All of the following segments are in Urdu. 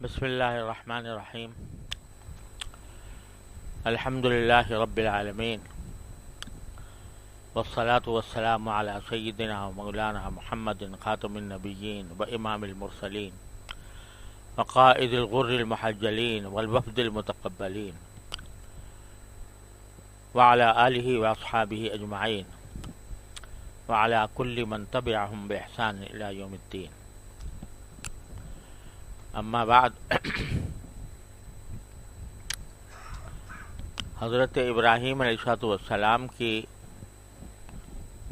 بسم اللہ الرحمن الرحیم الحمد للہ رب العالمین والصلاة والسلام علی سیدنا و مولانا محمد خاتم النبیین و امام المرسلین وقائد الغر المحجلین والوفد المتقبلین وعلى آلہ واصحابہ اجمعین وعلى كل من تبعهم بإحسان إلى يوم الدین. اما بعد، حضرت ابراہیم علیہ السلام کی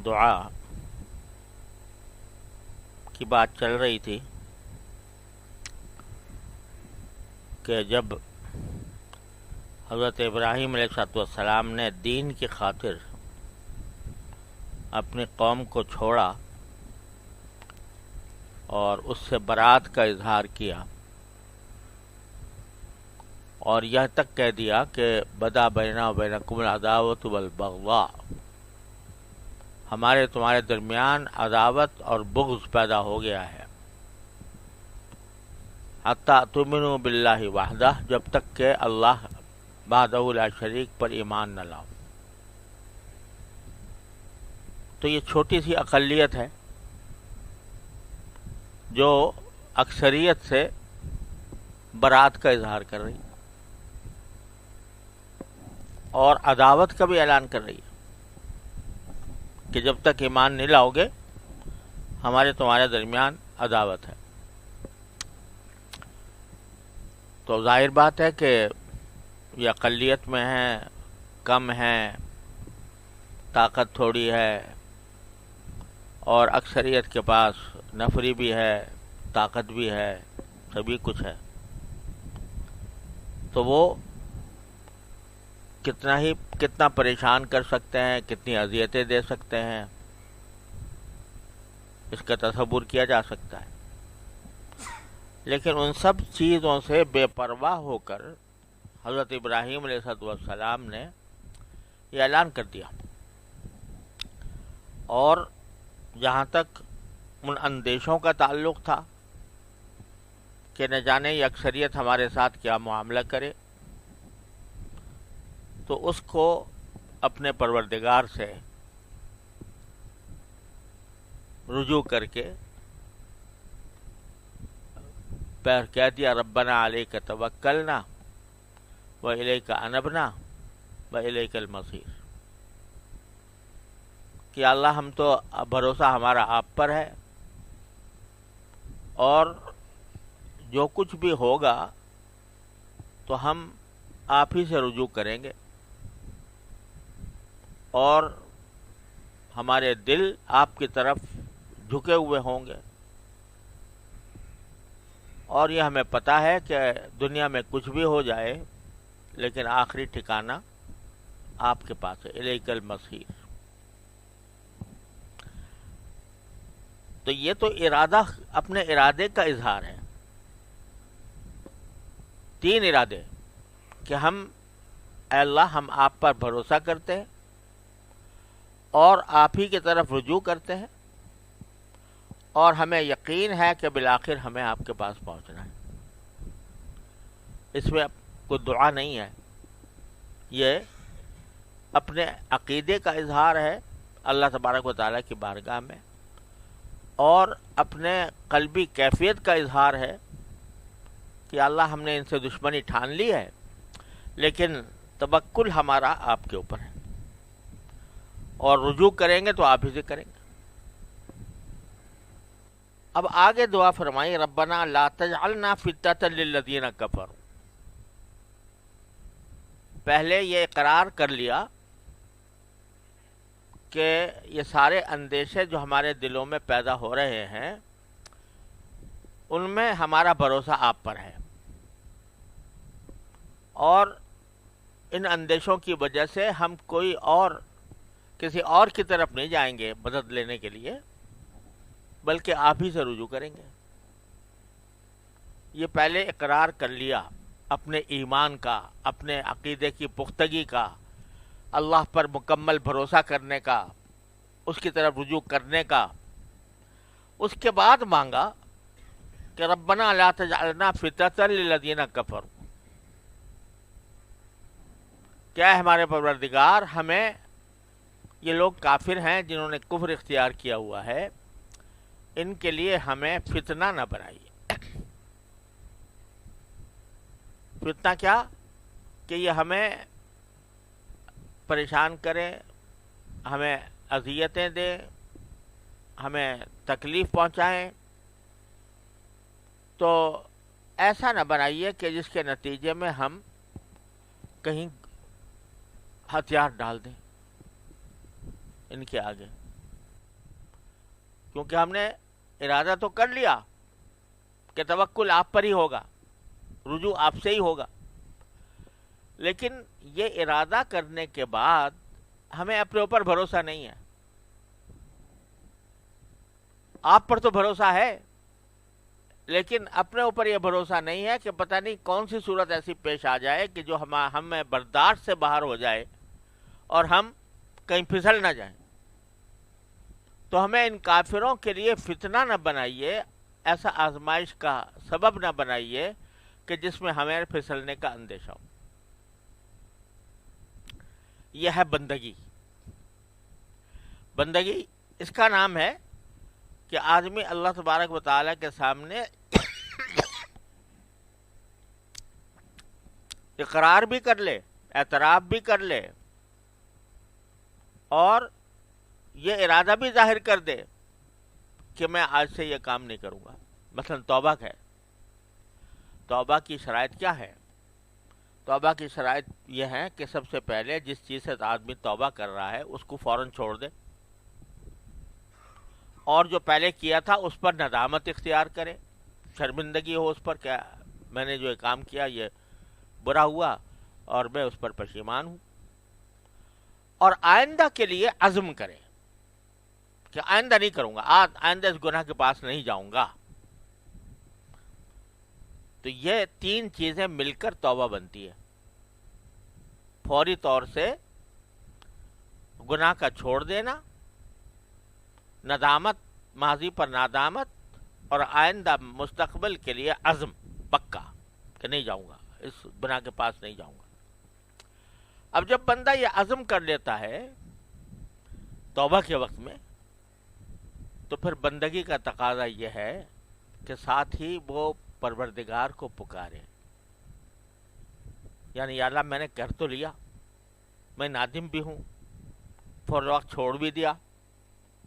دعا کی بات چل رہی تھی کہ جب حضرت ابراہیم علیہ السلام نے دین کی خاطر اپنی قوم کو چھوڑا اور اس سے برات کا اظہار کیا اور یہ تک کہہ دیا کہ بدا بینا و بینکم العداوۃ والبغضاء، ہمارے تمہارے درمیان عداوت اور بغض پیدا ہو گیا ہے، حتی تؤمنوا باللہ وحدہ، جب تک کہ اللہ وحدہ لا شریک پر ایمان نہ لاؤ. تو یہ چھوٹی سی اقلیت ہے جو اکثریت سے برات کا اظہار کر رہی ہے اور عداوت کا بھی اعلان کر رہی ہے کہ جب تک ایمان نہیں لاؤ گے ہمارے تمہارے درمیان عداوت ہے. تو ظاہر بات ہے کہ یہ اقلیت میں ہے، کم ہے، طاقت تھوڑی ہے، اور اکثریت کے پاس نفری بھی ہے، طاقت بھی ہے، سبھی کچھ ہے. تو وہ کتنا پریشان کر سکتے ہیں، کتنی اذیتیں دے سکتے ہیں، اس کا تصور کیا جا سکتا ہے. لیکن ان سب چیزوں سے بے پرواہ ہو کر حضرت ابراہیم علیہ السلام نے یہ اعلان کر دیا. اور جہاں تک ان اندیشوں کا تعلق تھا کہ نہ جانے یہ اکثریت ہمارے ساتھ کیا معاملہ کرے، تو اس کو اپنے پروردگار سے رجوع کر کے پھر کہہ دیا ربنا علیک توکلنا و الیک انبنا و الیک المصیر، کہ اللہ ہم تو بھروسہ ہمارا آپ پر ہے اور جو کچھ بھی ہوگا تو ہم آپ ہی سے رجوع کریں گے اور ہمارے دل آپ کی طرف جھکے ہوئے ہوں گے. اور یہ ہمیں پتہ ہے کہ دنیا میں کچھ بھی ہو جائے لیکن آخری ٹھکانہ آپ کے پاس ہے، الیک المصیر. تو یہ تو ارادہ، اپنے ارادے کا اظہار ہے. 3 ارادے کہ ہم، اے اللہ ہم آپ پر بھروسہ کرتے ہیں اور آپ ہی کی طرف رجوع کرتے ہیں، اور ہمیں یقین ہے کہ بالآخر ہمیں آپ کے پاس پہنچنا ہے. اس میں کوئی دعا نہیں ہے، یہ اپنے عقیدے کا اظہار ہے اللہ تبارک و تعالیٰ کی بارگاہ میں، اور اپنے قلبی کیفیت کا اظہار ہے کہ اللہ ہم نے ان سے دشمنی ٹھان لی ہے لیکن توکل ہمارا آپ کے اوپر ہے اور رجوع کریں گے تو آپ ہی سے کریں گے. اب آگے دعا فرمائی ربنا لا تجعلنا فتنة للذین کفروا. پہلے یہ اقرار کر لیا کہ یہ سارے اندیشے جو ہمارے دلوں میں پیدا ہو رہے ہیں ان میں ہمارا بھروسہ آپ پر ہے، اور ان اندیشوں کی وجہ سے ہم کسی اور کی طرف نہیں جائیں گے مدد لینے کے لیے، بلکہ آپ ہی سے رجوع کریں گے. یہ پہلے اقرار کر لیا اپنے ایمان کا، اپنے عقیدے کی پختگی کا، اللہ پر مکمل بھروسہ کرنے کا، اس کی طرف رجوع کرنے کا. اس کے بعد مانگا کہ ربنا لا تجعلنا فتنة للذین کفروا، کیا ہے ہمارے پروردگار ہمیں، یہ لوگ کافر ہیں جنہوں نے کفر اختیار کیا ہوا ہے، ان کے لیے ہمیں فتنہ نہ بنائیے۔ فتنہ کیا؟ کہ یہ ہمیں پریشان کریں، ہمیں اذیتیں دیں، ہمیں تکلیف پہنچائیں، تو ایسا نہ بنائیے کہ جس کے نتیجے میں ہم کہیں ہتھیار ڈال دیں ان کے آگے، کیونکہ ہم نے ارادہ تو کر لیا کہ توکل آپ پر ہی ہوگا، رجوع آپ سے ہی ہوگا، لیکن یہ ارادہ کرنے کے بعد ہمیں اپنے اوپر بھروسہ نہیں ہے۔ آپ پر تو بھروسہ ہے، لیکن اپنے اوپر یہ بھروسہ نہیں ہے کہ پتہ نہیں کون سی صورت ایسی پیش آ جائے کہ جو ہمیں برداشت سے باہر ہو جائے اور ہم کہیں پھسل نہ جائیں۔ تو ہمیں ان کافروں کے لیے فتنہ نہ بنائیے، ایسا آزمائش کا سبب نہ بنائیے کہ جس میں ہمیں پھسلنے کا اندیشہ ہو۔ یہ ہے بندگی۔ بندگی اس کا نام ہے کہ آدمی اللہ تبارک و تعالیٰ کے سامنے اقرار بھی کر لے، اعتراف بھی کر لے، اور یہ ارادہ بھی ظاہر کر دے کہ میں آج سے یہ کام نہیں کروں گا۔ مثلا توبہ ہے، توبہ کی شرائط کیا ہے؟ توبہ کی شرائط یہ ہے کہ سب سے پہلے جس چیز سے آدمی توبہ کر رہا ہے اس کو فوراً چھوڑ دے، اور جو پہلے کیا تھا اس پر ندامت اختیار کرے، شرمندگی ہو اس پر، کیا میں نے جو یہ کام کیا یہ برا ہوا اور میں اس پر پشیمان ہوں، اور آئندہ کے لیے عزم کرے کہ آئندہ نہیں کروں گا، آئندہ اس گناہ کے پاس نہیں جاؤں گا۔ تو یہ تین چیزیں مل کر توبہ بنتی ہے۔ فوری طور سے گناہ کا چھوڑ دینا، ندامت، ماضی پر ندامت، اور آئندہ مستقبل کے لیے عزم پکا کہ نہیں جاؤں گا، اس گناہ کے پاس نہیں جاؤں گا۔ اب جب بندہ یہ عزم کر لیتا ہے توبہ کے وقت میں، تو پھر بندگی کا تقاضا یہ ہے کہ ساتھ ہی وہ پروردگار کو پکارے، یعنی یا اللہ میں نے کر تو لیا، میں نادم بھی ہوں، فوری وقت چھوڑ بھی دیا،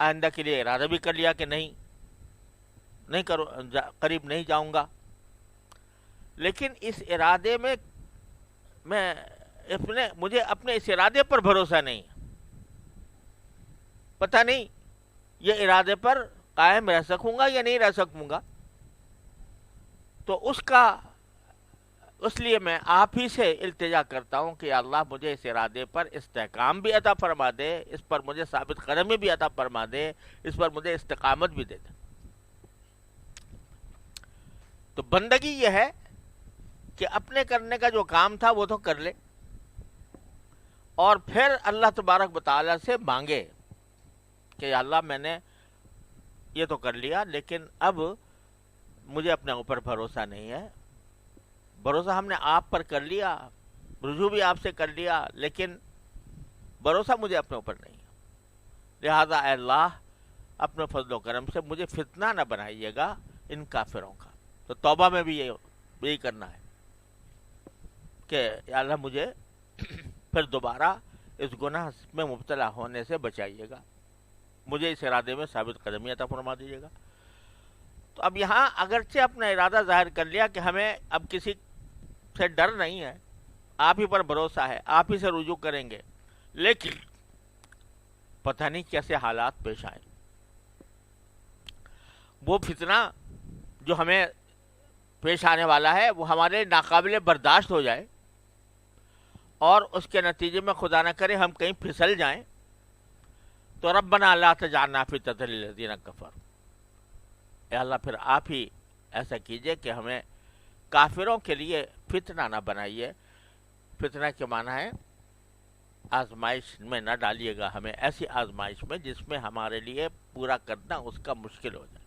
آئندہ کے لیے ارادہ بھی کر لیا کہ نہیں کرو، قریب نہیں جاؤں گا، لیکن اس ارادے میں مجھے اپنے اس ارادے پر بھروسہ نہیں، پتہ نہیں یہ ارادے پر قائم رہ سکوں گا یا نہیں رہ سکوں گا۔ تو اس لیے میں آپ ہی سے التجا کرتا ہوں کہ اللہ مجھے اس ارادے پر استحکام بھی عطا فرما دے، اس پر مجھے ثابت قدمی بھی عطا فرما دے، اس پر مجھے استقامت بھی دے دے۔ تو بندگی یہ ہے کہ اپنے کرنے کا جو کام تھا وہ تو کر لے، اور پھر اللہ تبارک و تعالیٰ سے مانگے کہ اللہ میں نے یہ تو کر لیا، لیکن اب مجھے اپنے اوپر بھروسہ نہیں ہے، بھروسہ ہم نے آپ پر کر لیا، رجوع بھی آپ سے کر لیا، لیکن بھروسہ مجھے اپنے اوپر نہیں ہے، لہذا اے اللہ اپنے فضل و کرم سے مجھے فتنہ نہ بنائیے گا ان کافروں کا۔ تو توبہ میں بھی یہی کرنا ہے کہ یا اللہ مجھے پھر دوبارہ اس گناہ میں مبتلا ہونے سے بچائیے گا، مجھے اس ارادے میں ثابت قدمی عطا فرما دیجیے گا۔ تو اب یہاں اگرچہ اپنا ارادہ ظاہر کر لیا کہ ہمیں اب کسی سے ڈر نہیں ہے، آپ ہی پر بھروسہ ہے، آپ ہی سے رجوع کریں گے، لیکن پتہ نہیں کیسے حالات پیش آئیں، وہ فتنہ جو ہمیں پیش آنے والا ہے وہ ہمارے ناقابل برداشت ہو جائے، اور اس کے نتیجے میں خدا نہ کرے ہم کہیں پھسل جائیں، تو ربنا لا تجعلنا فتنة للذین کفروا، اے اللہ پھر آپ ہی ایسا کیجئے کہ ہمیں کافروں کے لیے فتنہ نہ بنائیے۔ فتنہ کے معنی ہے آزمائش میں نہ ڈالیے گا ہمیں، ایسی آزمائش میں جس میں ہمارے لیے پورا کرنا اس کا مشکل ہو جائے۔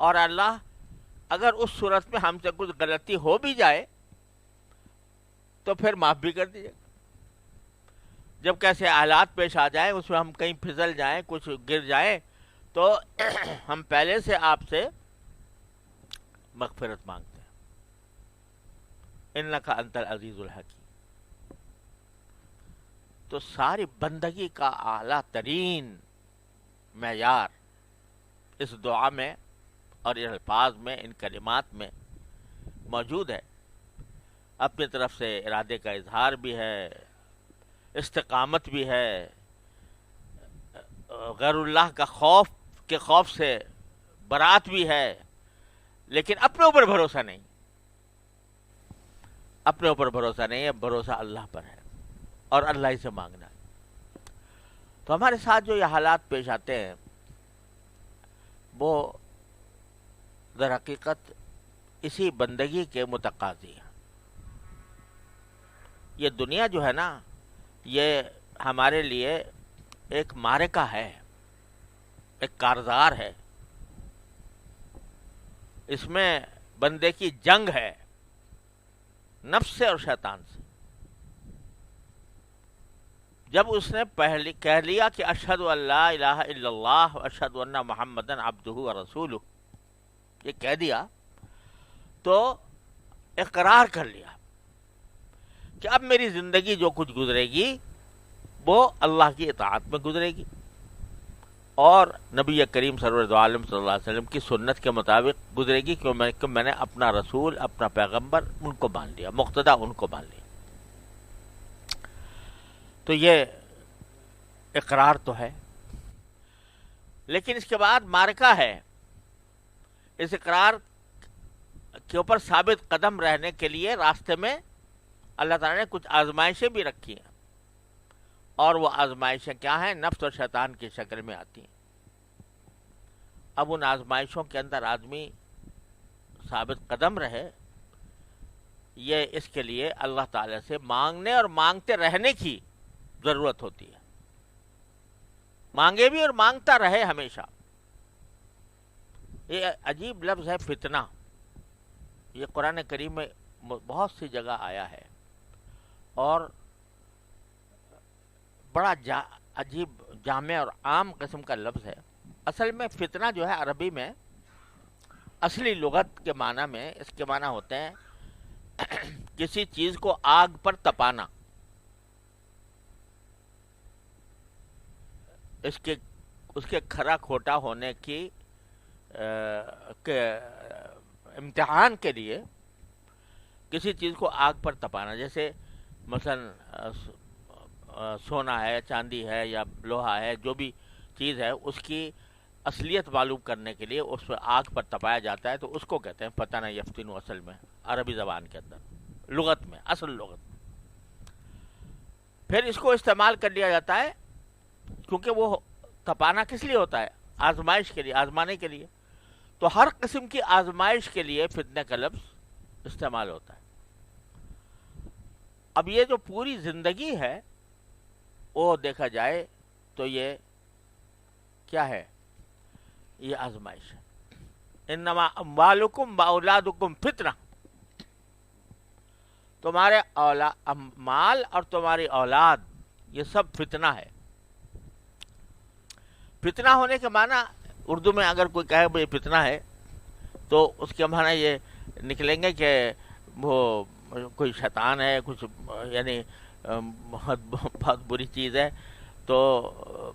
اور اللہ اگر اس صورت میں ہم سے کچھ غلطی ہو بھی جائے تو پھر معاف بھی کر دیجیے. جب کیسے حالات پیش آ جائیں، اس میں ہم کہیں پھسل جائیں، کچھ گر جائیں، تو ہم پہلے سے آپ سے مغفرت مانگتے ہیں. انک انت العزیز الحکیم. تو ساری بندگی کا اعلیٰ ترین معیار اس دعا میں اور ان الفاظ میں، ان کلمات میں موجود ہے. اپنی طرف سے ارادے کا اظہار بھی ہے، استقامت بھی ہے، غیر اللہ کا خوف سے برات بھی ہے، لیکن اپنے اوپر بھروسہ نہیں. اپنے اوپر بھروسہ نہیں ہے، بھروسہ اللہ پر ہے اور اللہ ہی سے مانگنا ہے. تو ہمارے ساتھ جو یہ حالات پیش آتے ہیں وہ در حقیقت اسی بندگی کے متقاضی ہیں. یہ دنیا جو ہے نا، یہ ہمارے لیے ایک معرکہ ہے، ایک کارزار ہے. اس میں بندے کی جنگ ہے نفس سے اور شیطان سے. جب اس نے کہہ لیا کہ اشہد ان لا الہ الا اللہ اشہد ان محمدن عبدہ ورسولہ، یہ کہہ دیا تو اقرار کر لیا کہ اب میری زندگی جو کچھ گزرے گی وہ اللہ کی اطاعت میں گزرے گی اور نبی کریم سرور عالم صلی اللہ علیہ وسلم کی سنت کے مطابق گزرے گی، کہ میں نے اپنا رسول، اپنا پیغمبر ان کو مان لیا، مقتدی ان کو مان لیا. تو یہ اقرار تو ہے، لیکن اس کے بعد معرکہ ہے. اس اقرار کے اوپر ثابت قدم رہنے کے لیے راستے میں اللہ تعالیٰ نے کچھ آزمائشیں بھی رکھی ہیں، اور وہ آزمائشیں کیا ہیں؟ نفس اور شیطان کی شکل میں آتی ہیں. اب ان آزمائشوں کے اندر آدمی ثابت قدم رہے، یہ اس کے لیے اللہ تعالیٰ سے مانگنے اور مانگتے رہنے کی ضرورت ہوتی ہے. مانگے بھی اور مانگتا رہے ہمیشہ. یہ عجیب لفظ ہے فتنہ. یہ قرآن کریم میں بہت سی جگہ آیا ہے اور بڑا عجیب جامع اور عام قسم کا لفظ ہے. اصل میں فتنہ جو ہے عربی میں اصلی لغت کے معنی میں اس کے معنی ہوتے ہیں کسی چیز کو آگ پر تپانا، اس کے کھرا کھوٹا ہونے کی امتحان کے لیے کسی چیز کو آگ پر تپانا. جیسے مثلا سونا ہے، چاندی ہے یا لوہا ہے، جو بھی چیز ہے اس کی اصلیت معلوم کرنے کے لیے اس پر آگ پر تپایا جاتا ہے، تو اس کو کہتے ہیں فتنہ یفتنو اصل میں عربی زبان کے اندر، لغت میں، اصل لغت میں. پھر اس کو استعمال کر لیا جاتا ہے کیونکہ وہ تپانا کس لیے ہوتا ہے؟ آزمائش کے لیے، آزمانے کے لیے. تو ہر قسم کی آزمائش کے لیے فتنہ کا لفظ استعمال ہوتا ہے. اب یہ جو پوری زندگی ہے وہ دیکھا جائے تو یہ کیا ہے؟ یہ آزمائش ہے. انما اموالکم واولادکم فتنہ. تمہارے مال اور تمہاری اولاد یہ سب فتنہ ہے. فتنہ ہونے کے معنی اردو میں اگر کوئی کہے بھئی فتنہ ہے تو اس کے معنی یہ نکلیں گے کہ وہ کوئی شیطان ہے، کچھ یعنی بہت بری چیز ہے. تو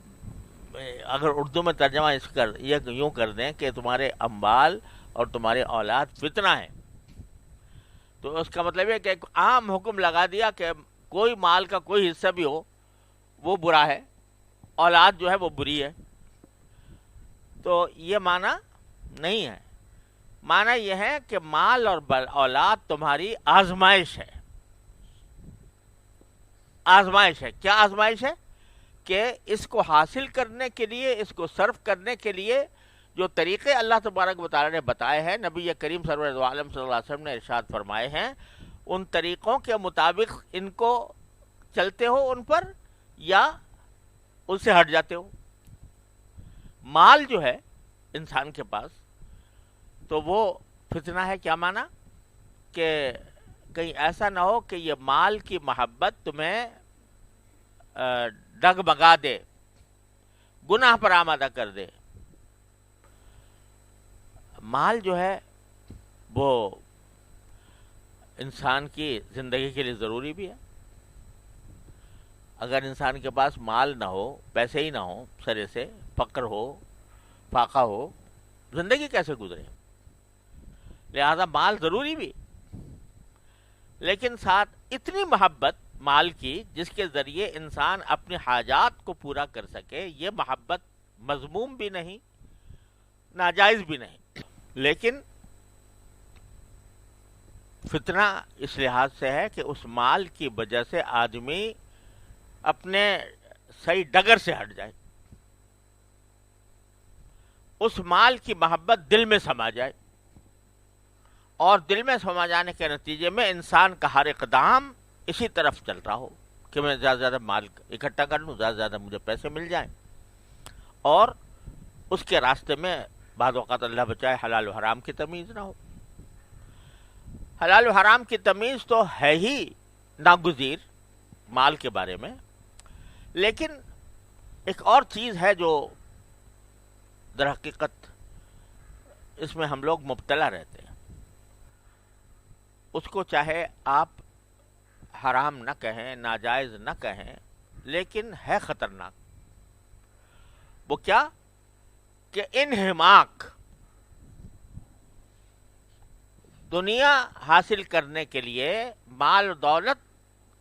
اگر اردو میں ترجمہ اس یہ یوں کر دیں کہ تمہارے اموال اور تمہارے اولاد فتنہ ہے، تو اس کا مطلب ہے کہ ایک عام حکم لگا دیا کہ کوئی مال کا کوئی حصہ بھی ہو وہ برا ہے، اولاد جو ہے وہ بری ہے. تو یہ معنی نہیں ہے. معنی یہ ہے کہ مال اور اولاد تمہاری آزمائش ہے. آزمائش ہے. کیا آزمائش ہے؟ کہ اس کو حاصل کرنے کے لیے، اس کو صرف کرنے کے لیے جو طریقے اللہ تبارک و تعالیٰ نے بتائے ہیں، نبی کریم سرور عالم صلی اللہ علیہ وسلم نے ارشاد فرمائے ہیں، ان طریقوں کے مطابق ان کو چلتے ہو ان پر یا ان سے ہٹ جاتے ہو. مال جو ہے انسان کے پاس، تو وہ فتنہ ہے. کیا مانا؟ کہ کہیں ایسا نہ ہو کہ یہ مال کی محبت تمہیں ڈگمگا دے، گناہ پر آمادہ کر دے. مال جو ہے وہ انسان کی زندگی کے لیے ضروری بھی ہے. اگر انسان کے پاس مال نہ ہو، پیسے ہی نہ ہو، سرے سے فقر ہو، فاقہ ہو، زندگی کیسے گزرے؟ لہذا مال ضروری بھی، لیکن ساتھ اتنی محبت مال کی جس کے ذریعے انسان اپنی حاجات کو پورا کر سکے، یہ محبت مذموم بھی نہیں، ناجائز بھی نہیں. لیکن فتنہ اس لحاظ سے ہے کہ اس مال کی وجہ سے آدمی اپنے صحیح ڈگر سے ہٹ جائے، اس مال کی محبت دل میں سما جائے، اور دل میں سما جانے کے نتیجے میں انسان کا ہر اقدام اسی طرف چل رہا ہو کہ میں زیادہ سے زیادہ مال اکٹھا کر لوں، زیادہ سے زیادہ مجھے پیسے مل جائیں، اور اس کے راستے میں بعض اوقات اللہ بچائے حلال و حرام کی تمیز نہ ہو. حلال و حرام کی تمیز تو ہے ہی ناگزیر مال کے بارے میں، لیکن ایک اور چیز ہے جو در حقیقت اس میں ہم لوگ مبتلا رہتے ہیں. اس کو چاہے آپ حرام نہ کہیں، ناجائز نہ کہیں، لیکن ہے خطرناک. وہ کیا؟ کہ انہماک. دنیا حاصل کرنے کے لیے، مال و دولت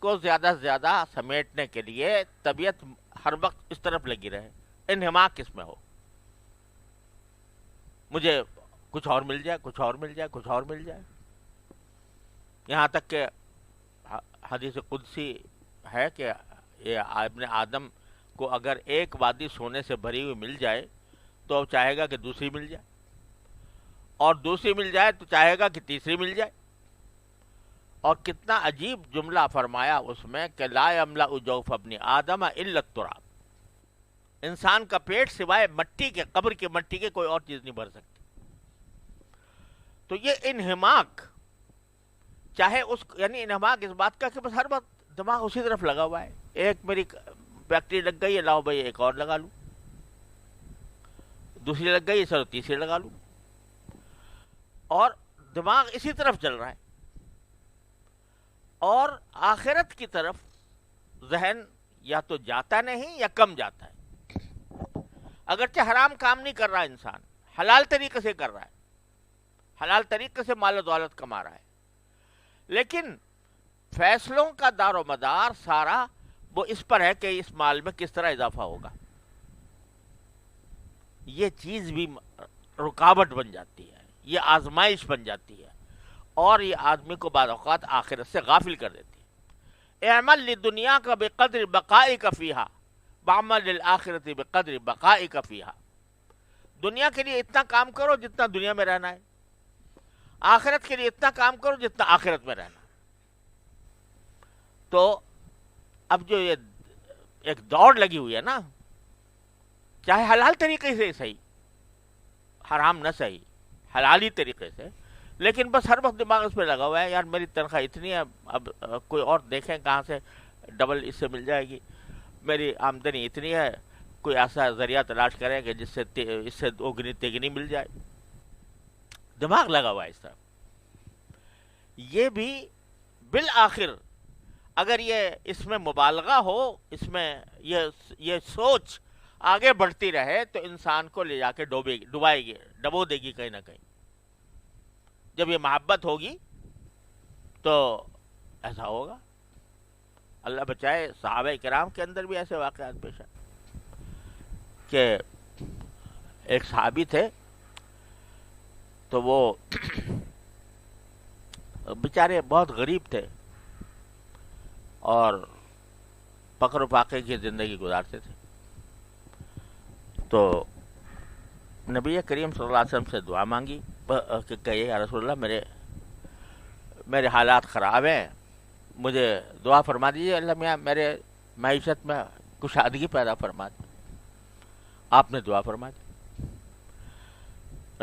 کو زیادہ سے زیادہ سمیٹنے کے لیے طبیعت ہر وقت اس طرف لگی رہے، انہماک اس میں ہو. مجھے کچھ اور مل جائے، کچھ اور مل جائے، کچھ اور مل جائے. یہاں تک کہ حدیث قدسی ہے کہ یہ ابن آدم کو اگر ایک وادی سونے سے بھری ہوئی مل جائے تو چاہے گا کہ دوسری مل جائے، اور دوسری مل جائے تو چاہے گا کہ تیسری مل جائے. اور کتنا عجیب جملہ فرمایا اس میں کہ لا یملأ جوف ابن آدم الا التراب. انسان کا پیٹ سوائے مٹی کے، قبر کی مٹی کے، کوئی اور چیز نہیں بھر سکتی. تو یہ انہماک، چاہے اس یعنی انہماک اس بات کا کہ بس ہر وقت دماغ اسی طرف لگا ہوا ہے. ایک میری فیکٹری لگ گئی ہے، لاؤ بھائی ایک اور لگا لوں. دوسری لگ گئی ہے، چلو تیسری لگا لوں. اور دماغ اسی طرف چل رہا ہے، اور آخرت کی طرف ذہن یا تو جاتا نہیں یا کم جاتا ہے. اگرچہ حرام کام نہیں کر رہا انسان، حلال طریقے سے کر رہا ہے، حلال طریقے سے مال و دولت کما رہا ہے، لیکن فیصلوں کا دار و مدار سارا وہ اس پر ہے کہ اس مال میں کس طرح اضافہ ہوگا. یہ چیز بھی رکاوٹ بن جاتی ہے، یہ آزمائش بن جاتی ہے، اور یہ آدمی کو بعض اوقات آخرت سے غافل کر دیتی ہے. اعمل للدنیا کا بقدر بقائک فیہا وعمل للآخرت بقدر بقائک فیہا. دنیا کے لیے اتنا کام کرو جتنا دنیا میں رہنا ہے، آخرت کے لیے اتنا کام کرو جتنا آخرت میں رہنا. تو اب جو یہ ایک دوڑ لگی ہوئی ہے نا، چاہے حلال طریقے سے صحیح، حرام نہ صحیح، حلالی طریقے سے، لیکن بس ہر وقت دماغ اس پہ لگا ہوا ہے یار میری تنخواہ اتنی ہے، اب کوئی اور دیکھیں کہاں سے ڈبل اس سے مل جائے گی. میری آمدنی اتنی ہے، کوئی ایسا ذریعہ تلاش کریں کہ جس سے اس سے دوگنی تیگنی مل جائے. دماغ لگا ہوا ہے اس طرح. یہ بھی بالآخر اگر یہ اس میں مبالغہ ہو، اس میں یہ سوچ آگے بڑھتی رہے تو انسان کو لے جا کے ڈبائے گی، ڈبو دے گی کہیں نہ کہیں. جب یہ محبت ہوگی تو ایسا ہوگا. اللہ بچائے، صحابہ کرام کے اندر بھی ایسے واقعات پیش آئے کہ ایک صحابی تھے تو وہ بیچارے بہت غریب تھے اور فقر و فاقے کی زندگی گزارتے تھے. تو نبی کریم صلی اللہ علیہ وسلم سے دعا مانگی کہ کہیے یا رسول اللہ میرے حالات خراب ہیں، مجھے دعا فرما دیجیے، اللہ میاں میرے معیشت میں کشادگی پیدا فرما دی. آپ نے دعا فرما دی.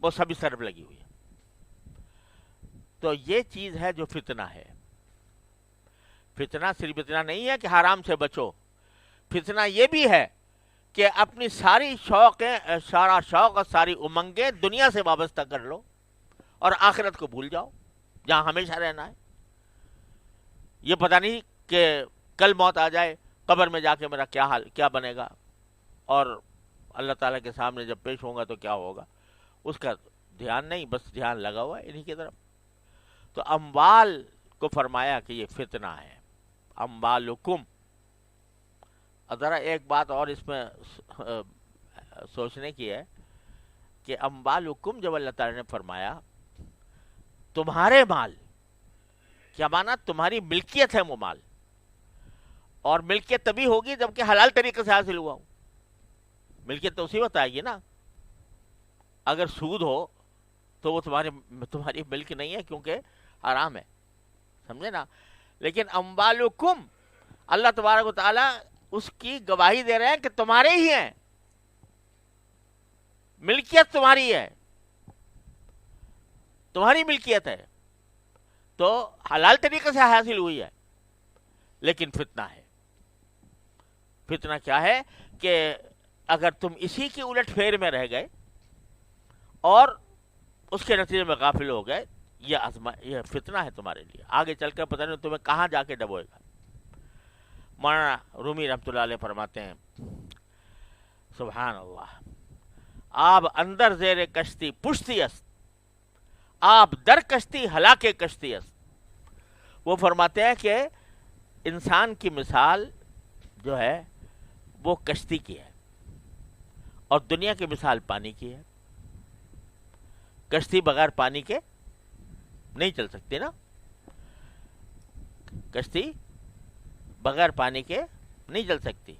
وہ سب اس طرف لگی ہوئی ہے. تو یہ چیز ہے جو فتنہ ہے. فتنہ صرف اتنا نہیں ہے کہ حرام سے بچو، فتنہ یہ بھی ہے کہ اپنی ساری سارا شوق اور ساری امنگیں دنیا سے وابستہ کر لو اور آخرت کو بھول جاؤ جہاں ہمیشہ رہنا ہے. یہ پتہ نہیں کہ کل موت آ جائے، قبر میں جا کے میرا کیا بنے گا، اور اللہ تعالیٰ کے سامنے جب پیش ہوں گا تو کیا ہوگا، اس کا دھیان نہیں، بس دھیان لگا ہوا ہے انہی کی طرف. تو اموال کو فرمایا کہ یہ فتنہ ہے. اموالکم. ذرا ایک بات اور اس میں سوچنے کی ہے کہ اموالکم جب اللہ تعالیٰ نے فرمایا تمہارے مال، کیا مانا؟ تمہاری ملکیت ہے وہ مال، اور ملکیت تبھی ہوگی جب کہ حلال طریقے سے حاصل ہوا ہو. ملکیت تو اسی وقت آئے گی نا. اگر سود ہو تو وہ تمہاری ملک نہیں ہے، کیونکہ حرام ہے، سمجھے نا. لیکن اموالکم، اللہ تبارک و تعالیٰ اس کی گواہی دے رہے ہیں کہ تمہارے ہی ہیں، ملکیت تمہاری ہے، تمہاری ملکیت ہے، تو حلال طریقے سے حاصل ہوئی ہے. لیکن فتنہ ہے. فتنہ کیا ہے کہ اگر تم اسی کی الٹ پھیر میں رہ گئے اور اس کے نتیجے میں غافل ہو گئے، یہ فتنہ ہے تمہارے لیے. آگے چل کر پتہ نہیں تمہیں کہاں جا کے ڈبوئے گا. مولانا رومی رحمۃ اللہ علیہ فرماتے ہیں سبحان اللہ، آب اندر زیر کشتی پشتی است، آب در کشتی ہلاک کشتی است. وہ فرماتے ہیں کہ انسان کی مثال جو ہے وہ کشتی کی ہے، اور دنیا کی مثال پانی کی ہے. کشتی بغیر پانی کے نہیں چل سکتی نا، کشتی بغیر پانی کے نہیں چل سکتی.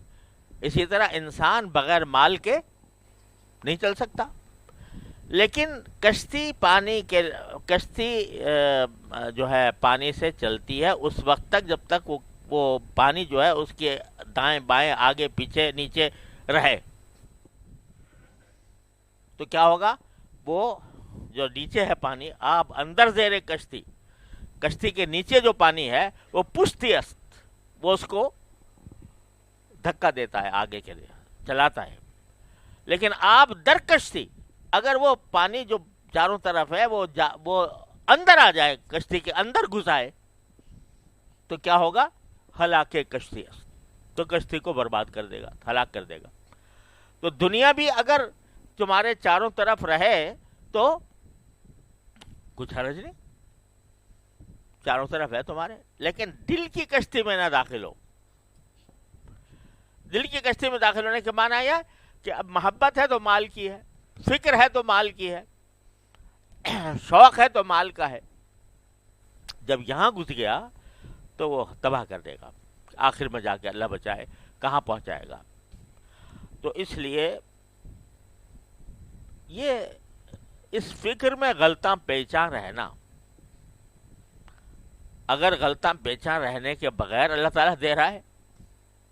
اسی طرح انسان بغیر مال کے نہیں چل سکتا. لیکن کشتی جو ہے پانی سے چلتی ہے اس وقت تک جب تک وہ پانی جو ہے اس کے دائیں بائیں آگے پیچھے نیچے رہے. تو کیا ہوگا؟ وہ جو نیچے ہے پانی، آپ اندر زیر کشتی، کشتی کے نیچے جو پانی ہے وہ پشتی است، وہ اس کو دھکا دیتا ہے، آگے کے لیے چلاتا ہے. لیکن آپ در کشتی، اگر وہ پانی جو چاروں طرف ہے وہ اندر آ جائے، کشتی کے اندر گھس آئے، تو کیا ہوگا؟ ہلاک کشتی است، تو کشتی کو برباد کر دے گا، ہلاک کر دے گا. تو دنیا بھی اگر تمہارے چاروں طرف رہے تو کچھ حرج نہیں، چاروں طرف ہے تمہارے. لیکن دل کی کشتی میں نہ داخل ہو. دل کی کشتی میں داخل ہونے کے معنی یہ کہ اب محبت ہے تو مال کی ہے، فکر ہے تو مال کی ہے، شوق ہے تو مال کا ہے. جب یہاں گھس گیا تو وہ تباہ کر دے گا، آخر میں جا کے اللہ بچائے کہاں پہنچائے گا. تو اس لیے یہ اس فکر میں غلطاں پیچاں رہنا، اگر غلطاں پیچاں رہنے کے بغیر اللہ تعالیٰ دے رہا ہے،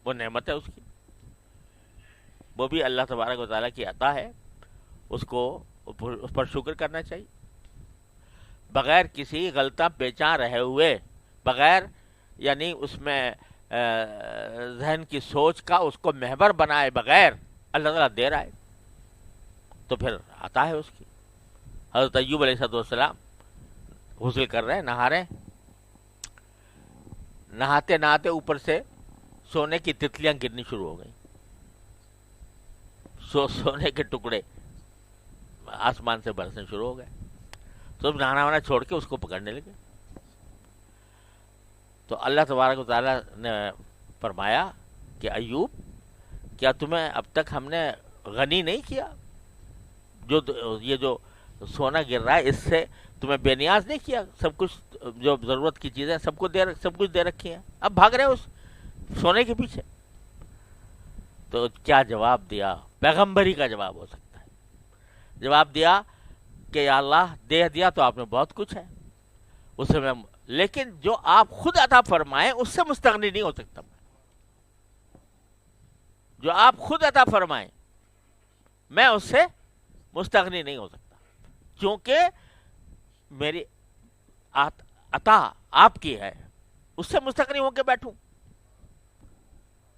وہ نعمت ہے اس کی، وہ بھی اللہ تبارک و تعالیٰ کی عطا ہے، اس پر شکر کرنا چاہیے. بغیر کسی غلطاں پیچاں رہے ہوئے، بغیر یعنی اس میں ذہن کی سوچ کا اس کو محور بنائے بغیر اللہ تعالیٰ دے رہا ہے، تو پھر عطا ہے اس کی. حضرت ایوب علیہ السلام غسل کر رہے ہیں، نہا رہے ہیں، نہاتے نہاتے اوپر سے سونے کی تتلیاں گرنی شروع ہو گئیں، سونے کے ٹکڑے آسمان سے برسنے شروع ہو گئے. تو نہانا وانا چھوڑ کے اس کو پکڑنے لگے. تو اللہ تبارک و تعالیٰ نے فرمایا کہ ایوب، کیا تمہیں اب تک ہم نے غنی نہیں کیا؟ یہ جو سونا گر رہا ہے اس سے تمہیں بے نیاز نہیں کیا؟ سب کچھ جو ضرورت کی چیزیں سب کچھ دے رکھی ہیں، اب بھاگ رہے اس سونے کے پیچھے. تو کیا جواب دیا؟ پیغمبری کا جواب ہو سکتا ہے. جواب دیا کہ یا اللہ دے دیا تو آپ نے بہت کچھ ہے، اس سے میں، لیکن جو آپ خود عطا فرمائیں اس سے مستغنی نہیں ہو سکتا. جو آپ خود عطا فرمائیں میں اس سے مستغنی نہیں ہو سکتا. چونکہ میری عطا آپ کی ہے، اس سے مستغنی ہو کے بیٹھوں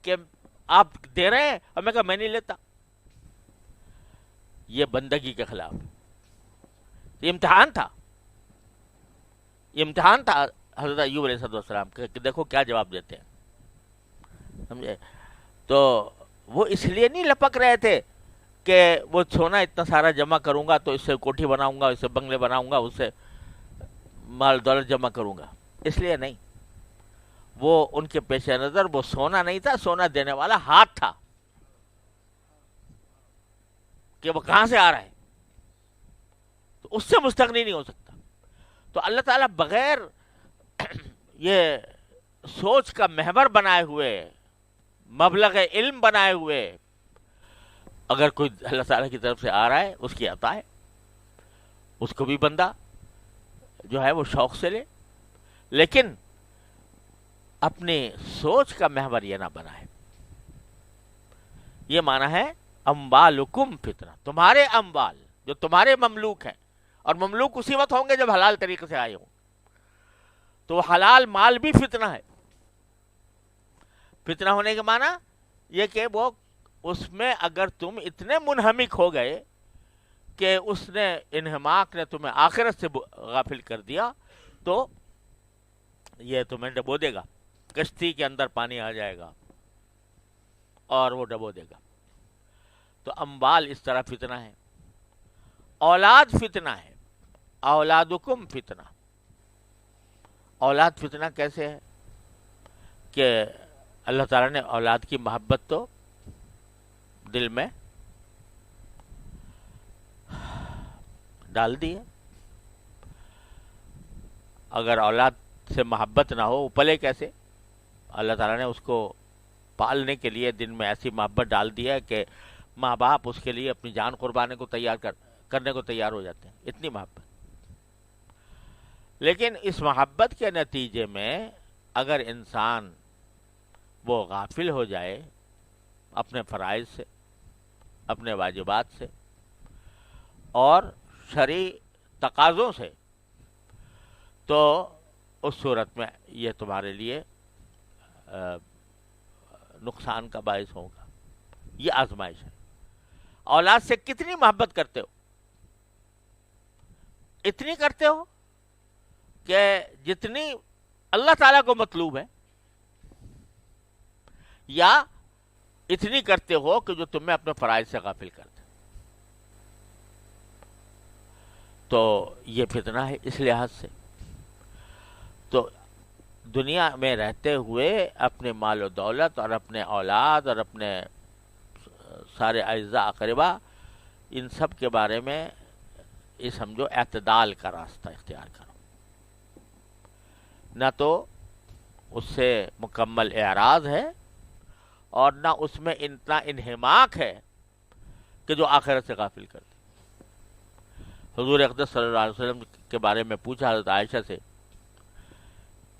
کہ آپ دے رہے ہیں اور میں کہا میں نہیں لیتا؟ یہ بندگی کے خلاف، یہ امتحان تھا، یہ امتحان تھا حضرت ایوب علیہ السلام کہ دیکھو کیا جواب دیتے ہیں، سمجھے؟ تو وہ اس لیے نہیں لپک رہے تھے کہ وہ سونا اتنا سارا جمع کروں گا تو اس سے کوٹھی بناؤں گا، اس سے بنگلے بناؤں گا، اس سے مال دولت جمع کروں گا، اس لیے نہیں. وہ ان کے پیش نظر وہ سونا نہیں تھا، سونا دینے والا ہاتھ تھا کہ وہ کہاں سے آ رہا ہے، تو اس سے مستغنی نہیں ہو سکتا. تو اللہ تعالیٰ بغیر یہ سوچ کا محور بنائے ہوئے، مبلغ علم بنائے ہوئے، اگر کوئی اللہ تعالیٰ کی طرف سے آ رہا ہے اس کی عطا ہے، اس کو بھی بندہ جو ہے وہ شوق سے لے، لیکن اپنی سوچ کا محور یہ نہ بنائے. یہ معنی ہے اموالکم فتنہ، تمہارے اموال جو تمہارے مملوک ہیں، اور مملوک اسی وقت ہوں گے جب حلال طریقے سے آئے ہوں، تو وہ حلال مال بھی فتنہ ہے. فتنہ ہونے کے معنی یہ کہ وہ اس میں اگر تم اتنے منہمک ہو گئے کہ اس نے انہماک نے تمہیں آخرت سے غافل کر دیا، تو یہ تمہیں ڈبو دے گا، کشتی کے اندر پانی آ جائے گا اور وہ ڈبو دے گا. تو اموال اس طرح فتنہ ہے، اولاد فتنہ ہے، اولادکم فتنہ. اولاد فتنہ کیسے ہے کہ اللہ تعالیٰ نے اولاد کی محبت تو دل میں ڈال دی ہے. اگر اولاد سے محبت نہ ہو وہ پلے کیسے؟ اللہ تعالیٰ نے اس کو پالنے کے لیے دن میں ایسی محبت ڈال دی ہے کہ ماں باپ اس کے لیے اپنی جان قربانے کو کرنے کو تیار ہو جاتے ہیں، اتنی محبت. لیکن اس محبت کے نتیجے میں اگر انسان وہ غافل ہو جائے اپنے فرائض سے، اپنے واجبات سے اور شرعی تقاضوں سے، تو اس صورت میں یہ تمہارے لیے نقصان کا باعث ہوگا. یہ آزمائش ہے. اولاد سے کتنی محبت کرتے ہو؟ اتنی کرتے ہو کہ جتنی اللہ تعالیٰ کو مطلوب ہے، یا اتنی کرتے ہو کہ جو تمہیں اپنے فرائض سے غافل کر دے؟ تو یہ فتنہ ہے اس لحاظ سے. تو دنیا میں رہتے ہوئے اپنے مال و دولت اور اپنے اولاد اور اپنے سارے اعزاء اقربا، ان سب کے بارے میں یہ سمجھو اعتدال کا راستہ اختیار کرو. نہ تو اس سے مکمل اعراض ہے اور نہ اس میں اتنا انہماک ہے کہ جو آخرت سے غافل کر دے. حضور اقدس صلی اللہ علیہ وسلم کے بارے میں پوچھا حضرت عائشہ سے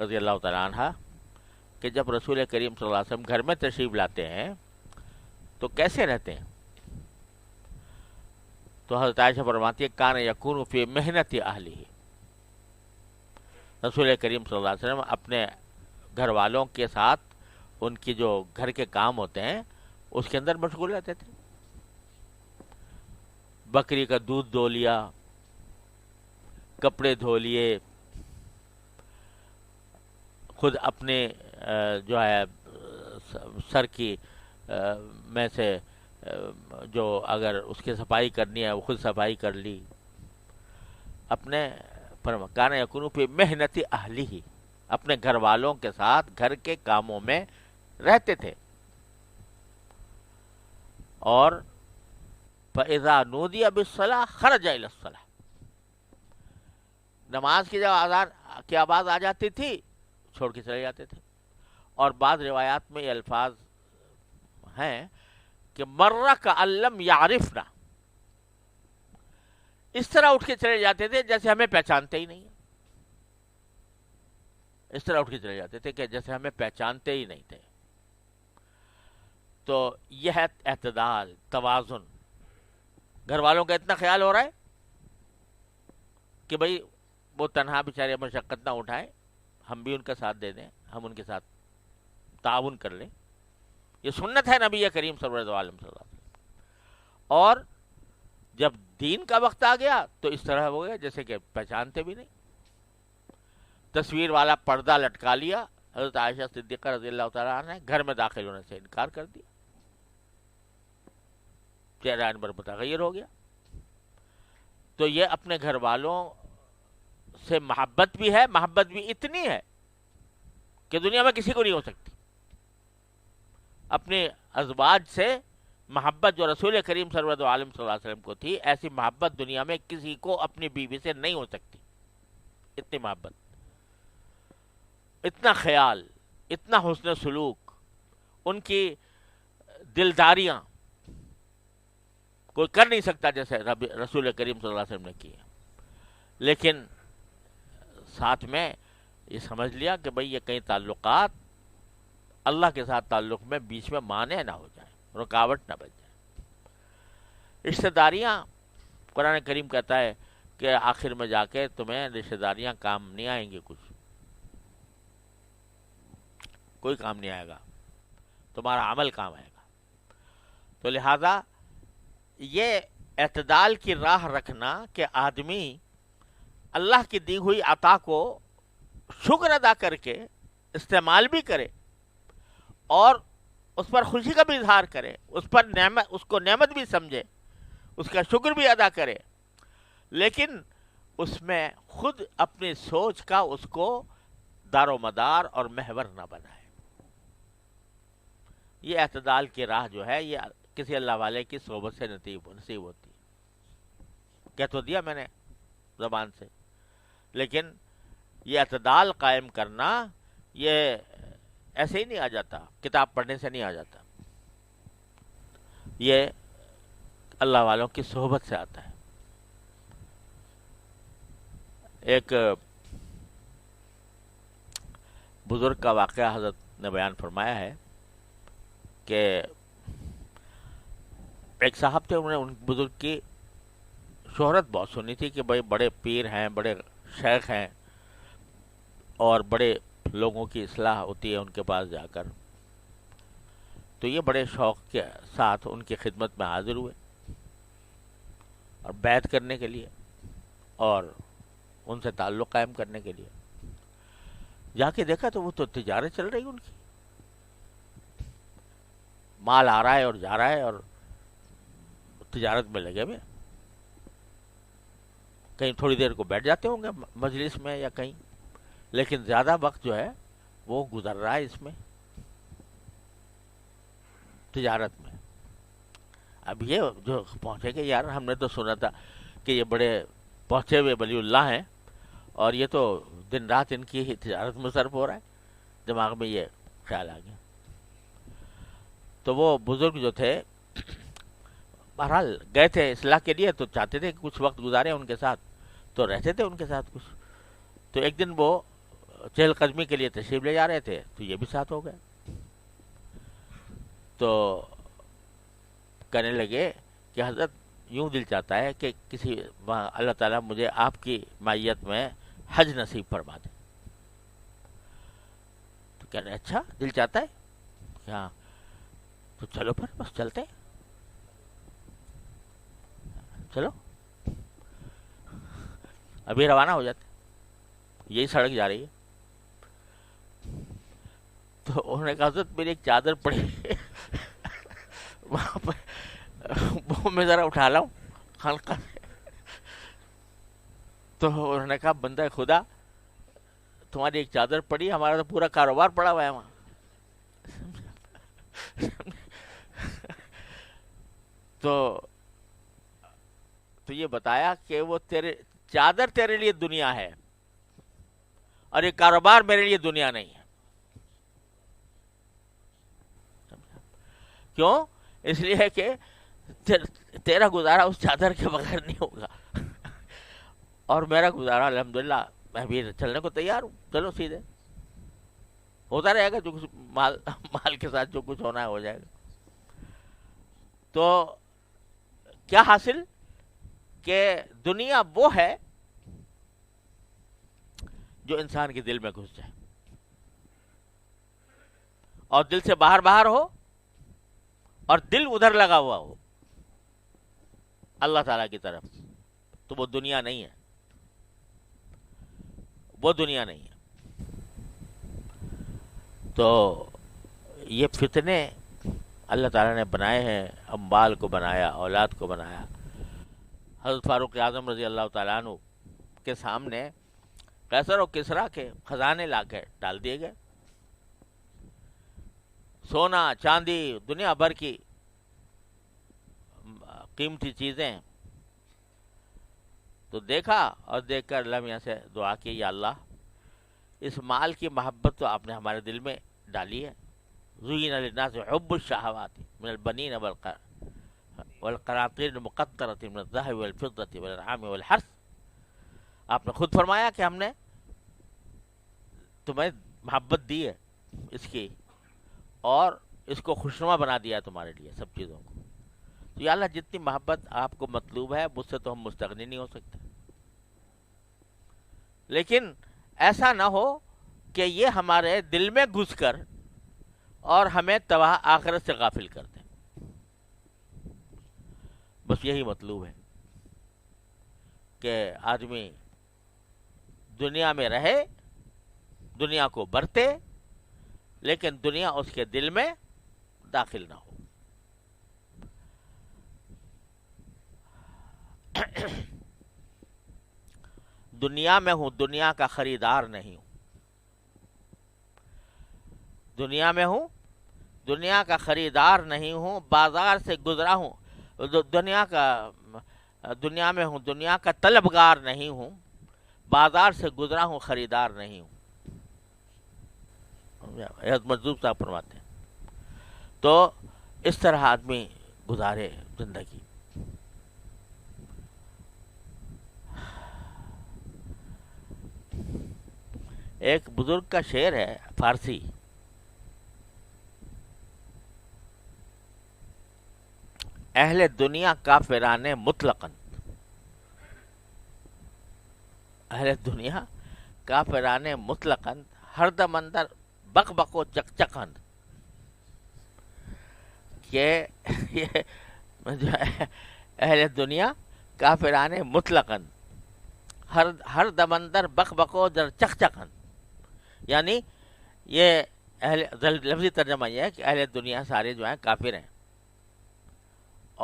رضی اللہ تعالیٰ عنہ کہ جب رسول کریم صلی اللہ علیہ وسلم گھر میں تشریف لاتے ہیں تو کیسے رہتے ہیں؟ تو حضرت عائشہ فرماتی ہے کان یکون فی محنت اہلہ، رسول کریم صلی اللہ علیہ وسلم اپنے گھر والوں کے ساتھ ان کی جو گھر کے کام ہوتے ہیں اس کے اندر مشغول رہتے تھے. بکری کا دودھ دو لیا، کپڑے دھو لیے، خود اپنے جو ہے سر کی میں سے جو اگر اس کی صفائی کرنی ہے وہ خود صفائی کر لی. اپنے کان یکون فی محنت اہلہ، اپنے گھر والوں کے ساتھ گھر کے کاموں میں رہتے تھے. اور فَإِذَا نُودِيَ بِالصَّلَاةِ خَرَجَ إِلَى الصَّلَاةِ، نماز کی جب آزان کی آواز آ جاتی تھی چھوڑ کے چلے جاتے تھے. اور بعض روایات میں یہ الفاظ ہیں کہ مرہ کألم یعرفنا، اس طرح اٹھ کے چلے جاتے تھے جیسے ہمیں پہچانتے ہی نہیں ہیں. اس طرح اٹھ کے چلے جاتے تھے کہ جیسے ہمیں پہچانتے ہی نہیں تھے. تو یہ ہے اعتدال، توازن. گھر والوں کا اتنا خیال ہو رہا ہے کہ بھئی وہ تنہا بیچارے مشقت نہ اٹھائیں، ہم بھی ان کا ساتھ دے دیں، ہم ان کے ساتھ تعاون کر لیں. یہ سنت ہے نبی کریم سرور عالم صلی اللہ علیہ وسلم. اور جب دین کا وقت آ گیا تو اس طرح ہو گیا جیسے کہ پہچانتے بھی نہیں. تصویر والا پردہ لٹکا لیا، حضرت عائشہ صدیقہ رضی اللہ تعالیٰ عنہ نے گھر میں داخل ہونے سے انکار کر دیا، چہرہ انور متغیر ہو گیا. تو یہ اپنے گھر والوں سے محبت بھی ہے، محبت بھی اتنی ہے کہ دنیا میں کسی کو نہیں ہو سکتی. اپنے ازواج سے محبت جو رسول کریم صلی اللہ علیہ وسلم کو تھی، ایسی محبت دنیا میں کسی کو اپنی بیوی سے نہیں ہو سکتی. اتنی محبت، اتنا خیال، اتنا حسن سلوک، ان کی دلداریاں کوئی کر نہیں سکتا جیسے رسول کریم صلی اللہ علیہ وسلم نے کی. لیکن ساتھ میں یہ سمجھ لیا کہ بھئی یہ کئی تعلقات اللہ کے ساتھ تعلق میں بیچ میں مانع نہ ہو جائیں، رکاوٹ نہ بن جائے. رشتہ داریاں، قرآن کریم کہتا ہے کہ آخر میں جا کے تمہیں رشتہ داریاں کام نہیں آئیں گی، کچھ کوئی کام نہیں آئے گا، تمہارا عمل کام آئے گا. تو لہذا یہ اعتدال کی راہ رکھنا کہ آدمی اللہ کی دی ہوئی عطا کو شکر ادا کر کے استعمال بھی کرے اور اس پر خوشی کا بھی اظہار کرے، اس پر نعمت، اس کو نعمت بھی سمجھے، اس کا شکر بھی ادا کرے، لیکن اس میں خود اپنی سوچ کا اس کو دار و مدار اور محور نہ بنائے. یہ اعتدال کی راہ جو ہے یہ کسی اللہ والے کی صحبت سے نصیب ہوتی. کہہ تو دیا میں نے زبان سے، لیکن یہ اعتدال قائم کرنا یہ ایسے ہی نہیں آ جاتا، کتاب پڑھنے سے نہیں آ جاتا، یہ اللہ والوں کی صحبت سے آتا ہے. ایک بزرگ کا واقعہ حضرت نے بیان فرمایا ہے کہ ایک صاحب تھے، انہوں نے ان بزرگ کی شہرت بہت سنی تھی کہ بھائی بڑے پیر ہیں، بڑے شیخ ہیں اور بڑے لوگوں کی اصلاح ہوتی ہے ان کے پاس جا کر. تو یہ بڑے شوق کے ساتھ ان کی خدمت میں حاضر ہوئے اور بیعت کرنے کے لیے اور ان سے تعلق قائم کرنے کے لیے. جا کے دیکھا تو وہ تو تجارت چل رہی ان کی، مال آ رہا ہے اور جا رہا ہے اور تجارت میں لگے ہوئے. کہیں تھوڑی دیر کو بیٹھ جاتے ہوں گے مجلس میں یا کہیں، لیکن زیادہ وقت جو ہے وہ گزر رہا ہے اس میں، تجارت میں. اب یہ جو پہنچے گے، یار ہم نے تو سنا تھا کہ یہ بڑے پہنچے ہوئے ولی اللہ ہیں اور یہ تو دن رات ان کی ہی تجارت میں صرف ہو رہا ہے. دماغ میں یہ خیال آ گیا. تو وہ بزرگ جو تھے بہرحال گئے تھے اصلاح کے لیے، تو چاہتے تھے کہ کچھ وقت گزارے ان کے ساتھ، تو رہتے تھے ان کے ساتھ کچھ. تو ایک دن وہ چہل قدمی کے لیے تشریف لے جا رہے تھے تو یہ بھی ساتھ ہو گئے. تو کہنے لگے کہ حضرت یوں دل چاہتا ہے کہ کسی اللہ تعالیٰ مجھے آپ کی معیت میں حج نصیب فرما دے. تو کہہ رہے اچھا دل چاہتا ہے کہ ہاں، تو چلو پھر بس چلتے ہیں، چلو ابھی روانہ ہو جاتے، یہی سڑک جا رہی ہے. تو انہوں نے کہا حضرت میری ایک چادر پڑی وہاں پر، وہ میں ذرا اٹھا لاؤں خانقاہ سے. تو انہوں نے کہا بندہ خدا، تمہاری ایک چادر پڑی، ہمارا تو پورا کاروبار پڑا ہوا ہے وہاں. تو یہ بتایا کہ وہ تیرے چادر تیرے لیے دنیا ہے اور یہ کاروبار میرے لیے دنیا نہیں ہے. کیوں؟ اس لیے کہ تیرا گزارا اس چادر کے بغیر نہیں ہوگا اور میرا گزارا الحمدللہ میں بھی چلنے کو تیار ہوں. چلو سیدھے ہوتا رہے گا، جو کچھ مال کے ساتھ جو کچھ ہونا ہے ہو جائے گا. تو کیا حاصل کہ دنیا وہ ہے جو انسان کے دل میں گھس جائے اور دل سے باہر باہر ہو اور دل ادھر لگا ہوا ہو اللہ تعالیٰ کی طرف، تو وہ دنیا نہیں ہے، وہ دنیا نہیں ہے۔ تو یہ فتنے اللہ تعالیٰ نے بنائے ہیں، اموال کو بنایا، اولاد کو بنایا۔ حضرت فاروق اعظم رضی اللہ تعالیٰ عنہ کے سامنے قیصر و کسریٰ کے خزانے لا کے ڈال دیے گئے، سونا چاندی دنیا بھر کی قیمتی چیزیں، تو دیکھا اور دیکھ کر اللہ میاں سے دعا کی، یا اللہ اس مال کی محبت تو آپ نے ہمارے دل میں ڈالی ہے، زُیِّنَ لِلنَّاسِ حُبُّ الشَّهَوَاتِ مِنَ الْبَنِينَ وَالْقَنَاطِيرِ الْمُقَنطَرَةِ مِنَ الذَّهَبِ وَالْفِضَّةِ وَالْأَنْعَامِ وَالْحَرْثِ، آپ نے خود فرمایا کہ ہم نے تمہیں محبت دی ہے اس کی، اور اس کو خوشنما بنا دیا تمہارے لیے سب چیزوں کو۔ تو یا اللہ جتنی محبت آپ کو مطلوب ہے مجھ سے تو ہم مستغنی نہیں ہو سکتے، لیکن ایسا نہ ہو کہ یہ ہمارے دل میں گھس کر اور ہمیں تباہ آخرت سے غافل کر دیں۔ بس یہی مطلوب ہے کہ آدمی دنیا میں رہے، دنیا کو برتے، لیکن دنیا اس کے دل میں داخل نہ ہو۔ دنیا میں ہوں، دنیا کا خریدار نہیں ہوں، دنیا میں ہوں، دنیا کا خریدار نہیں ہوں، بازار سے گزرا ہوں، دنیا میں ہوں، دنیا کا طلبگار نہیں ہوں، بازار سے گزرا ہوں، خریدار نہیں ہوں۔ حضرت مجذوب صاحب فرماتے ہیں۔ تو اس طرح آدمی گزارے زندگی۔ ایک بزرگ کا شعر ہے فارسی، اہل دنیا کافران مطلقاً، اہل دنیا کافران مطلقاً، ہر دم اندر بک بکو چک چکن، کہ یہ جو ہے اہل دنیا کافران مطلقاً، ہر دم اندر بک بکو در چک چکن، یعنی یہ لفظی ترجمہ یہ ہے کہ اہل دنیا سارے جو ہیں کافر ہیں،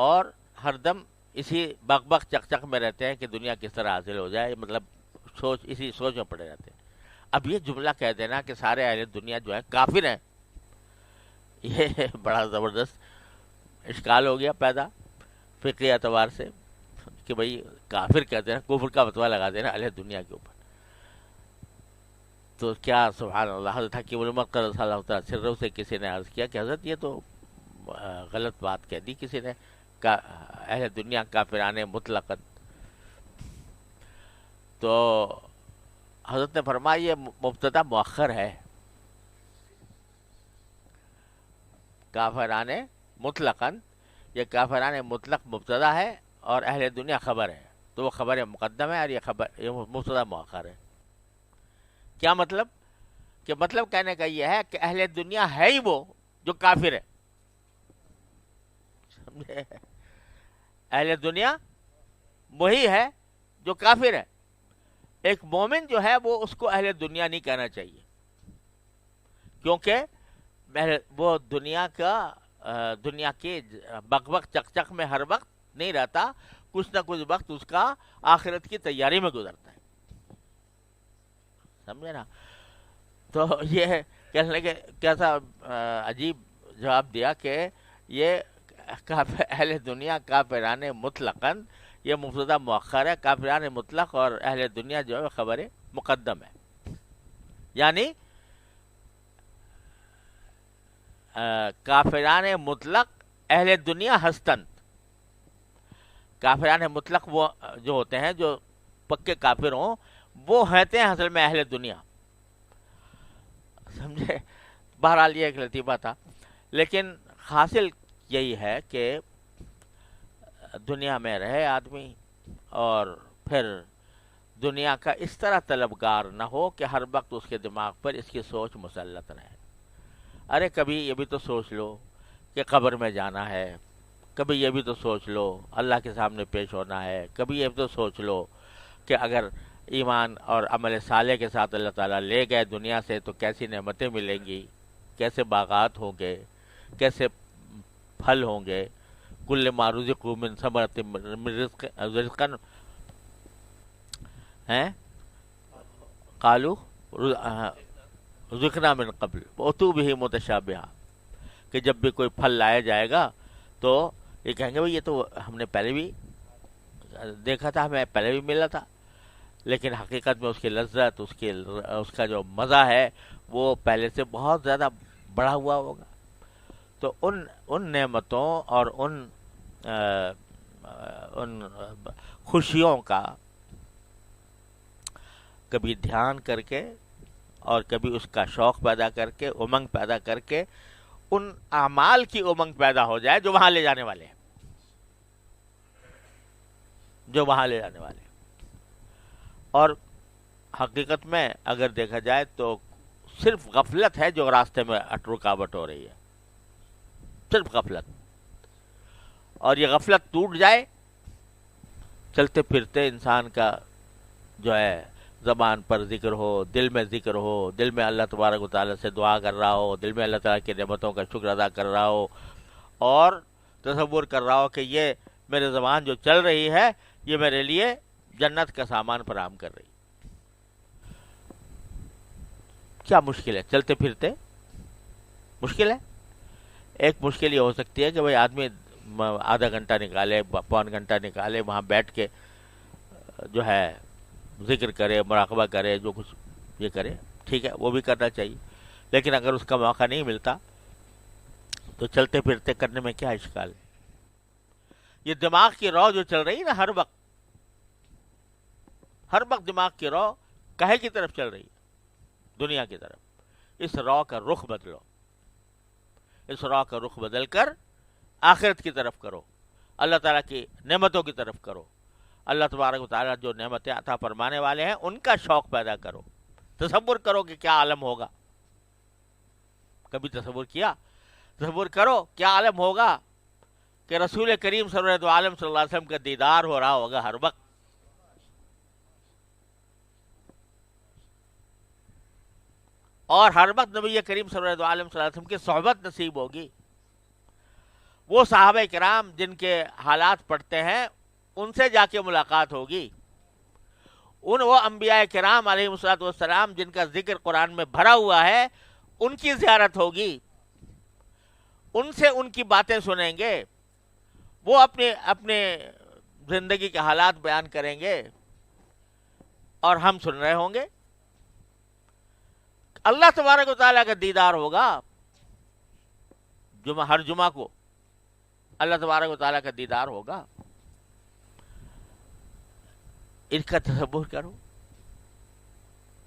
اور ہر دم اسی بک بک چک چک میں رہتے ہیں کہ دنیا کس طرح حاصل ہو جائے، مطلب اسی سوچ میں پڑے رہتے ہیں۔ اب یہ جملہ کہہ دینا کہ سارے اہل دنیا جو ہیں کافر ہیں، یہ بڑا زبردست اشکال ہو گیا پیدا فقہی اعتبار سے، کہ بھئی کافر کہہ دینا، کفر کا فتویٰ لگا دینا اہل دنیا کے اوپر۔ تو کیا سبحان اللہ، حضرت حکیم الامت قدس اللہ تعالیٰ سرہ سے کسی نے عرض کیا کہ حضرت یہ تو غلط بات کہہ دی کسی نے، اہل دنیا کافران مطلقاً۔ تو حضرت نے فرمایا یہ مبتدا مؤخر ہے، کافران مطلقاً، یہ کافران مطلق مبتدا ہے اور اہل دنیا خبر ہے، تو وہ خبر مقدم ہے اور یہ مبتدا مؤخر ہے۔ کیا مطلب؟ کہ مطلب کہنے کا یہ ہے کہ اہل دنیا ہے ہی وہ جو کافر ہے، سمجھے؟ اہل دنیا وہی ہے جو کافر ہے۔ ایک مومن جو ہے وہ اس کو اہل دنیا نہیں کہنا چاہیے، کیونکہ وہ دنیا کے بک بک چک چک میں ہر وقت نہیں رہتا، کچھ نہ کچھ وقت اس کا آخرت کی تیاری میں گزرتا ہے، سمجھے نا؟ تو یہ کہنے لگے کیسا عجیب جواب دیا کہ یہ اہل دنیا کافران مطلقاً، یہ مبتدا مؤخر ہے، کافران مطلق، اور اہل دنیا جو ہے خبر مقدم ہے، یعنی کافران مطلق اہل دنیا ہستند۔ کافران مطلق وہ جو ہوتے ہیں جو پکے کافر ہوں، وہ ہوتے ہیں اصل میں اہل دنیا، سمجھے؟ بہرحال یہ ایک لطیفہ تھا، لیکن حاصل یہی ہے کہ دنیا میں رہے آدمی، اور پھر دنیا کا اس طرح طلبگار نہ ہو کہ ہر وقت اس کے دماغ پر اس کی سوچ مسلط رہے. ارے کبھی یہ بھی تو سوچ لو کہ قبر میں جانا ہے، کبھی یہ بھی تو سوچ لو اللہ کے سامنے پیش ہونا ہے، کبھی یہ بھی تو سوچ لو کہ اگر ایمان اور عمل صالح کے ساتھ اللہ تعالیٰ لے گئے دنیا سے تو کیسی نعمتیں ملیں گی، کیسے باغات ہوں گے، کیسے پھل ہوں گے. کل ما رزقوا من ثمرۃ من رزقا ہیں قالوا رزقنا من قبل واتوا به متشابہا، کہ جب بھی کوئی پھل لایا جائے گا تو یہ کہیں گے بھئی یہ تو ہم نے پہلے بھی دیکھا تھا، ہمیں پہلے بھی ملا تھا، لیکن حقیقت میں اس کی لذت، اس کا جو مزہ ہے وہ پہلے سے بہت زیادہ بڑھا ہوا ہوگا. تو ان نعمتوں اور ان خوشیوں کا کبھی دھیان کر کے اور کبھی اس کا شوق پیدا کر کے، امنگ پیدا کر کے، ان اعمال کی امنگ پیدا ہو جائے جو وہاں لے جانے والے ہیں، جو وہاں لے جانے والے ہیں. اور حقیقت میں اگر دیکھا جائے تو صرف غفلت ہے جو راستے میں رکاوٹ ہو رہی ہے، صرف غفلت. اور یہ غفلت ٹوٹ جائے، چلتے پھرتے انسان کا جو ہے زبان پر ذکر ہو، دل میں ذکر ہو، دل میں اللہ تبارک و تعالیٰ سے دعا کر رہا ہو، دل میں اللہ تعالیٰ کی نعمتوں کا شکر ادا کر رہا ہو، اور تصور کر رہا ہو کہ یہ میرے زبان جو چل رہی ہے یہ میرے لیے جنت کا سامان فراہم کر رہی. کیا مشکل ہے چلتے پھرتے؟ مشکل ہے. ایک مشکل یہ ہو سکتی ہے کہ بھئی آدمی آدھا گھنٹہ نکالے، پون گھنٹہ نکالے، وہاں بیٹھ کے جو ہے ذکر کرے، مراقبہ کرے، جو کچھ یہ کرے، ٹھیک ہے وہ بھی کرنا چاہیے. لیکن اگر اس کا موقع نہیں ملتا تو چلتے پھرتے کرنے میں کیا اشکال ہے؟ یہ دماغ کی رو جو چل رہی ہے نا، ہر وقت دماغ کی رو کہے کی طرف چل رہی ہے؟ دنیا کی طرف. اس رو کا رخ بدلو، اس رو کا رخ بدل کر آخرت کی طرف کرو، اللہ تعالیٰ کی نعمتوں کی طرف کرو. اللہ تبارک و تعالیٰ جو نعمتیں عطا فرمانے والے ہیں ان کا شوق پیدا کرو. تصور کرو کہ کیا عالم ہوگا. کبھی تصور کرو کیا عالم ہوگا کہ رسول کریم صلی اللہ علیہ وسلم کا دیدار ہو رہا ہوگا ہر وقت. اور ہر وقت نبی کریم صلی اللہ علیہ وسلم کی صحبت نصیب ہوگی. وہ صحابہ کرام جن کے حالات پڑھتے ہیں ان سے جا کے ملاقات ہوگی. وہ انبیاء کرام علیہ السلام جن کا ذکر قرآن میں بھرا ہوا ہے ان کی زیارت ہوگی. ان سے ان کی باتیں سنیں گے. وہ اپنے زندگی کے حالات بیان کریں گے اور ہم سن رہے ہوں گے. اللہ تبارک و تعالیٰ کا دیدار ہوگا. ہر جمعہ کو اللہ تبارک و تعالیٰ کا دیدار ہوگا. ان کا تصور کرو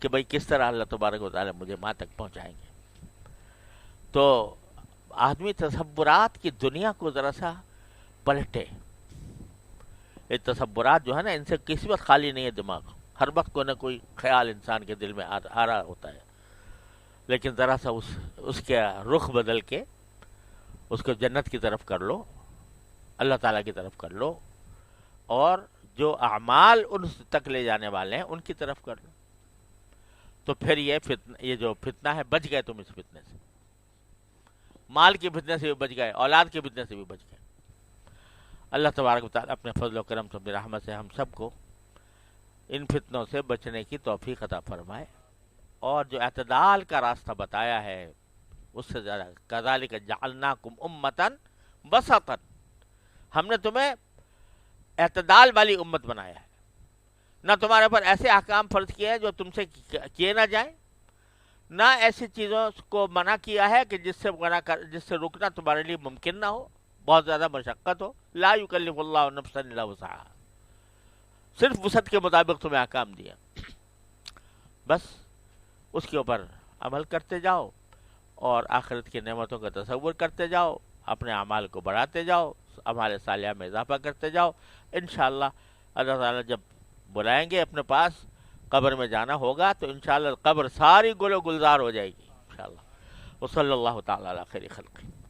کہ بھئی کس طرح اللہ تبارک و تعالیٰ مجھے وہاں تک پہنچائیں گے. تو آدمی تصورات کی دنیا کو ذرا سا پلٹے. یہ تصورات جو ہے نا ان سے کسی وقت خالی نہیں ہے دماغ. ہر وقت کوئی نہ کوئی خیال انسان کے دل میں آ رہا ہوتا ہے. لیکن ذرا سا اس کے رخ بدل کے اس کو جنت کی طرف کر لو، اللہ تعالیٰ کی طرف کر لو، اور جو اعمال ان تک لے جانے والے ہیں ان کی طرف کر لو. تو پھر یہ جو فتنہ ہے بچ گئے تم اس فتنے سے. مال کے فتنے سے بھی بچ گئے، اولاد کے فتنے سے بھی بچ گئے. اللہ تبارک و تعالیٰ اپنے فضل و کرم سے، اپنی رحمت سے ہم سب کو ان فتنوں سے بچنے کی توفیق عطا فرمائے. اور جو اعتدال کا راستہ بتایا ہے اس سے زیادہ، کذالک جعلناکم امۃ وسطا، ہم نے تمہیں اعتدال والی امت بنایا ہے. نہ تمہارے پر ایسے احکام فرض کیے ہیں جو تم سے کیے نہ جائیں، نہ ایسی چیزوں کو منع کیا ہے کہ جس سے رکنا تمہارے لیے ممکن نہ ہو، بہت زیادہ مشقت ہو. لا یکلف اللہ نفسا الا وسعها، صرف وسعت کے مطابق تمہیں احکام دیا. بس اس کے اوپر عمل کرتے جاؤ اور آخرت کی نعمتوں کا تصور کرتے جاؤ، اپنے اعمال کو بڑھاتے جاؤ، اعمال صالحہ میں اضافہ کرتے جاؤ. انشاءاللہ اللہ تعالیٰ جب بلائیں گے اپنے پاس، قبر میں جانا ہوگا تو انشاءاللہ قبر ساری گل و گلزار ہو جائے گی انشاءاللہ۔ وصلی اللہ تعالی علی خیر خلقہ۔